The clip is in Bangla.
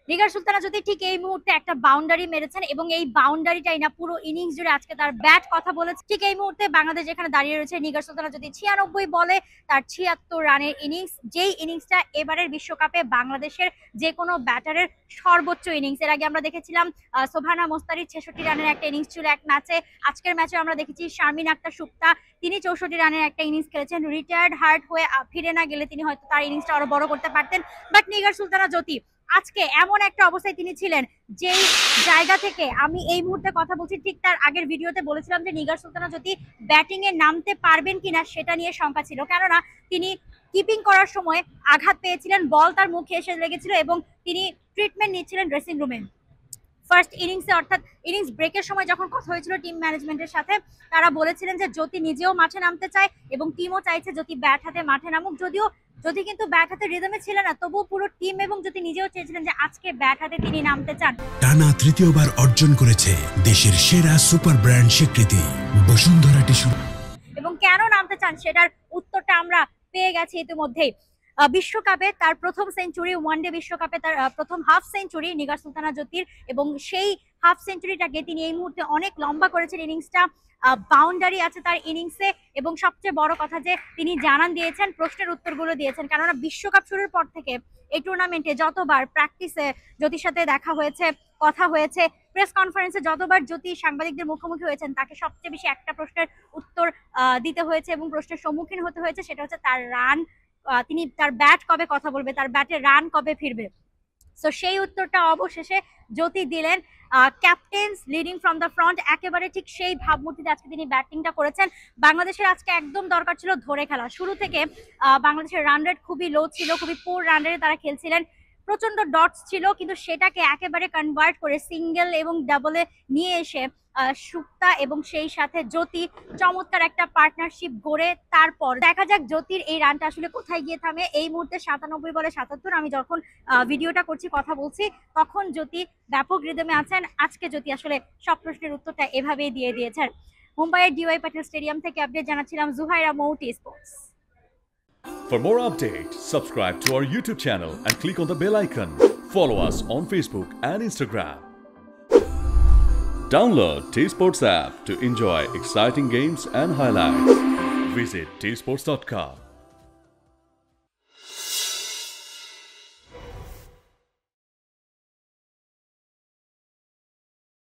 নিগার সুলতানা যদি ঠিক এই মুহূর্তে একটা বাউন্ডারি মেরেছেন এবং এই বাউন্ডারিটাই না পুরো ইনিংস জুড়ে আজকে তার ব্যাট কথা বলেছে। ঠিক এই মুহূর্তে বাংলাদেশ যেখানে দাঁড়িয়ে রয়েছে, নিগার সুলতানা যদি 96 বলে তার 76 রানের ইনিংস, যেই ইনিংসটা এবারের বিশ্বকাপে বাংলাদেশের যে কোনো ব্যাটারের সর্বোচ্চ ইনিংস। এর আগে আমরা দেখেছিলাম সোভানা মোস্তারির 66 রানের একটা ইনিংস ছিল এক ম্যাচে। আজকের ম্যাচে আমরা দেখেছি শারমিন আক্তার সুক্তা, তিনি 64 রানের একটা ইনিংস খেলেছেন। রিটায়ার্ড হার্ট হয়ে ফিরে না গেলে তিনি হয়তো তার ইনিংসটা আরো বড় করতে পারতেন। বাট নিগার সুলতানা জ্যোতি আজকে এমন একটা অবস্থায় তিনি ছিলেন, যেই জায়গা থেকে আমি এই মুহূর্তে কথা বলছি, ঠিক তার আগের ভিডিওতে বলেছিলাম যে নিগার সুলতানা যদি ব্যাটিং এ নামতে পারবেন কিনা সেটা নিয়ে শঙ্কা ছিল, কেননা তিনি কিপিং করার সময় আঘাত পেয়েছিলেন, বল তার মুখে এসে লেগেছিল এবং তিনি ট্রিটমেন্ট নিচ্ছিলেন ড্রেসিং রুমে। ফার্স্ট ইনিংসে অর্থাৎ ইনিংস ব্রেকের সময় যখন কথা হয়েছিল টিম ম্যানেজমেন্টের সাথে, তারা বলেছিলেন যে জ্যোতি নিজেও মাঠে নামতে চায় এবং টিমও চাইছে জ্যোতি ব্যাট হাতে মাঠে নামুক। যদিও জ্যোতি কিন্তু ব্যাট হাতে রিদমে ছিল না, তবুও পুরো টিম এবং জ্যোতি নিজেও চেয়েছিলেন যে আজকে ব্যাট হাতে তিনি নামতে চান। টানা তৃতীয়বার অর্জন করেছে দেশের সেরা সুপার ব্র্যান্ড স্বীকৃতি বসুন্ধরা টিস্যু। এবং কেন নামতে চান সেটার উত্তরটা আমরা পেয়ে গেছি ইতিমধ্যেই। বিশ্বকাপে তার প্রথম সেঞ্চুরি, ওয়ানডে বিশ্বকাপে তার প্রথম হাফ সেঞ্চুরি নিগার সুলতানা জ্যোতির, এবং সেই হাফ সেঞ্চুরিটাকে তিনি এই মুহূর্তে অনেক লম্বা করেছেন। ইনিংসটা বাউন্ডারি আছে তার ইনিংসে, এবং সবচেয়ে বড় কথা যে তিনি জানান দিয়েছেন, প্রশ্নের উত্তরগুলো দিয়েছেন। কেননা বিশ্বকাপ শুরুর পর থেকে এই টুর্নামেন্টে যতবার প্র্যাকটিসে জ্যোতির সাথে দেখা হয়েছে, কথা হয়েছে, প্রেস কনফারেন্সে যতবার জ্যোতি সাংবাদিকদের মুখোমুখি হয়েছেন, তাকে সবচেয়ে বেশি একটা প্রশ্নের উত্তর দিতে হয়েছে এবং প্রশ্নের সম্মুখীন হতে হয়েছে, সেটা হচ্ছে তার রান, তিনি তার ব্যাট কবে কথা বলবে, তার ব্যাটে রান কবে ফিরবে। সো সেই উত্তরটা অবশেষে জ্যোতি দিলেন। Captain's leading from the front, একেবারে ঠিক সেই ভাবমূর্তিতে আজকে তিনি ব্যাটিংটা করেছেন। বাংলাদেশের আজকে একদম দরকার ছিল ধরে খেলা। শুরু থেকে বাংলাদেশের রান রেট খুবই লো ছিল, খুবই পোর রান রেটে তারা খেলছিলেন, প্রচন্ড ডটস ছিল, কিন্তু সেটাকে একেবারে কনভার্ট করে সিঙ্গেল এবং ডাবলে নিয়ে এসে সুক্তা এবং সেই সাথে জ্যোতি চমৎকার একটা পার্টনারশিপ গড়ে তারপর দেখা যাক জ্যোতির এই রানটা আসলে কোথায় গিয়ে থামে। এই মুহূর্তে 97 বলে 77, আমি যখন ভিডিওটা করছি, কথা বলছি, তখন জ্যোতি ব্যাপক রিদমে আছেন। আজকে জ্যোতি আসলে সব প্রশ্নের উত্তরটা এভাবেই দিয়ে দিয়েছেন। মুম্বাইয়ের ডিওয়াই পাটিল স্টেডিয়াম থেকে আপডেট জানাচ্ছিলাম জুহাইরা, মৌটি sports. For more updates, subscribe to our YouTube channel and click on the bell icon. Follow us on Facebook and Instagram. Download T-Sports app to enjoy exciting games and highlights. Visit tsports.com.